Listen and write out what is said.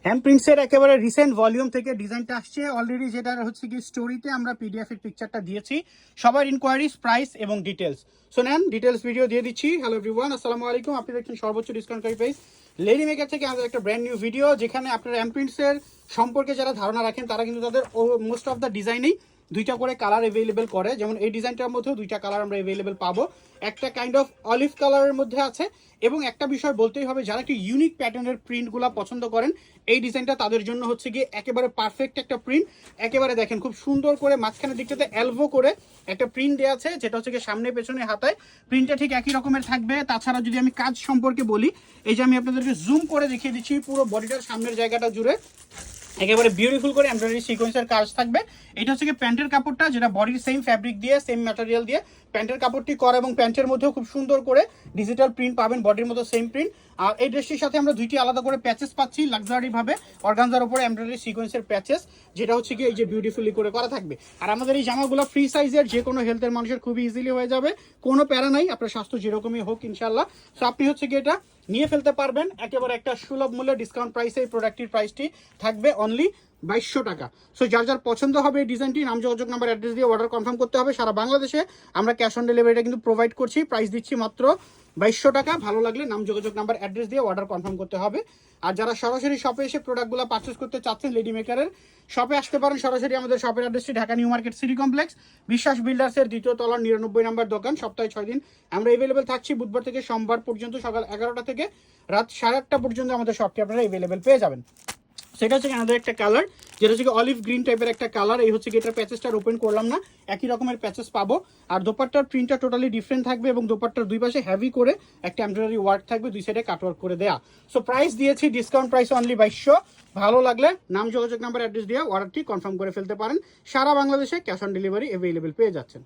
Hand প্রিন্টসের একেবারে recent volume থেকে ডিজাইনটা আসছে অলরেডি, যেটা হচ্ছে কি স্টোরিতে আমরা পিডিএফ এর পিকচারটা দিয়েছি। সবার ইনকোয়ারিজ, প্রাইস এবং ডিটেলস। সো নেন ডিটেলস ভিডিও দিয়ে দিচ্ছি। হ্যালো এভরিওয়ান, আসসালামু আলাইকুম। আপনি দেখছেন সর্বোচ্চ ডিসকাউন্টকারী প্রাইস লেডি মেকার থেকে আমাদের একটা ব্র্যান্ড নিউ ভিডিও, যেখানে আপনারা হ্যান্ড প্রিন্টসের সম্পর্কে যারা ধারণা রাখেন তারা কিন্তু তাদের মোস্ট অফ দ্য ডিজাইনেই দুইটা করে কালার অ্যাভেলেবেল করে। যেমন এই ডিজাইনটার মধ্যেও দুইটা কালার আমরা অ্যাভেলেবেল পাবো। একটা কাইন্ড অফ অলিভ কালারের মধ্যে আছে, এবং একটা বিষয় বলতেই হবে, যারা একটু ইউনিক প্যাটার্নের প্রিন্টগুলো পছন্দ করেন এই ডিজাইনটা তাদের জন্য হচ্ছে গিয়ে একেবারে পারফেক্ট একটা প্রিন্ট। একেবারে দেখেন খুব সুন্দর করে মাঝখানের দিকটাতে এলভো করে একটা প্রিন্ট দেওয়া আছে, যেটা হচ্ছে গিয়ে সামনে পেছনে হাতায় প্রিন্টটা ঠিক একই রকমের থাকবে। তাছাড়া যদি আমি কাজ সম্পর্কে বলি, এই যে আমি আপনাদেরকে জুম করে দেখিয়ে দিচ্ছি, পুরো বডিটার সামনের জায়গাটা জুড়ে একেবারে বিউটিফুল করে এমব্রয়ডারি সিকোয়েন্সের কাজ থাকবে। এটা হচ্ছে কি প্যান্টের কাপড়টা, যেটা বডির সেম ফ্যাব্রিক দিয়ে সেম ম্যাটেরিয়াল দিয়ে প্যান্টের কাপড়টি করা, এবং প্যান্টের মধ্যেও খুব সুন্দর করে ডিজিটাল প্রিন্ট পাবেন, বডির মতো সেম প্রিন্ট। আর এই ড্রেসটির সাথে আমরা দুইটি আলাদা করে প্যাচেস পাচ্ছি লাক্সারি ভাবে, অর্গানজার উপরে এমব্রয়ডারি সিকোয়েন্সের প্যাচেস, যেটা হচ্ছে কি এই যে বিউটিফুলি করে করা থাকবে। আর আমাদের এই জামাগুলো ফ্রি সাইজের, যে কোনো হেলথের মানুষের খুবই ইজিলি হয়ে যাবে, কোনো প্যারা নাই, আপনার স্বাস্থ্য যেরকমই হোক ইনশাল্লাহ। সো আপনি হচ্ছে কি এটা নিয়ে ফেলতে পারবেন একেবারে একটা সুলভ মূল্যে, ডিসকাউন্ট প্রাইসে। এই প্রোডাক্টটির প্রাইসটি থাকবে অনলি 2200 টাকা। সো যার যার পছন্দ হবে এই ডিজাইনটি, নাম যোগাযোগ নাম্বার অ্যাড্রেস দিয়ে অর্ডার কনফার্ম করতে হবে। সারা বাংলাদেশে আমরা ক্যাশ অন ডেলিভারিটা কিন্তু প্রোভাইড করছি। প্রাইস দিচ্ছি মাত্র 2200 টাকা। ভালো লাগলে নাম যোগাযোগ নাম্বার অ্যাড্রেস দিয়ে অর্ডার কনফার্ম করতে হবে। আর যারা সরাসরি শপে এসে প্রোডাক্টগুলো পারচেস করতে চাচ্ছেন, লেডি মেকারের শপে আসতে পারেন সরাসরি। আমাদের শপের অ্যাড্রেসটি Dhaka new market city complex, বিশ্বাস বিল্ডার্সের 2য় তলার 99 নম্বর দোকান। সপ্তাহে 6 দিন আমরা অ্যাভেলেবেল থাকছি, বুধবার থেকে সোমবার পর্যন্ত সকাল 11টা থেকে রাত 8:30 পর্যন্ত আমাদের শপটি আপনারা অ্যাভেলেবেল পেয়ে যাবেন। সেটা হচ্ছে আমাদের একটা কালার, যেটা হচ্ছে অলিভ গ্রিন টাইপের একটা কালার। এই হচ্ছে এটার প্যাচেসটা ওপেন করলাম না, একই রকমের প্যাচেস পাবো। আর দোপাট্টার প্রিন্টটা টোটালি ডিফারেন্ট থাকবে, এবং দোপাট্টার দুই পাশে হেভি করে একটা এমব্রয়ডারি ওয়ার্ক থাকবে, দুই সাইডে কাটওয়ার্ক করে দেয়া। সো প্রাইস দিয়েছি ডিসকাউন্ট প্রাইস অনলি 2200। ভালো লাগলে নাম যোগাযোগ নাম্বার অ্যাড্রেস দিয়ে অর্ডারটি কনফার্ম করে ফেলতে পারেন। সারা বাংলাদেশে ক্যাশ অন ডেলিভারি অ্যাভেলেবেল পেয়ে যাচ্ছেন।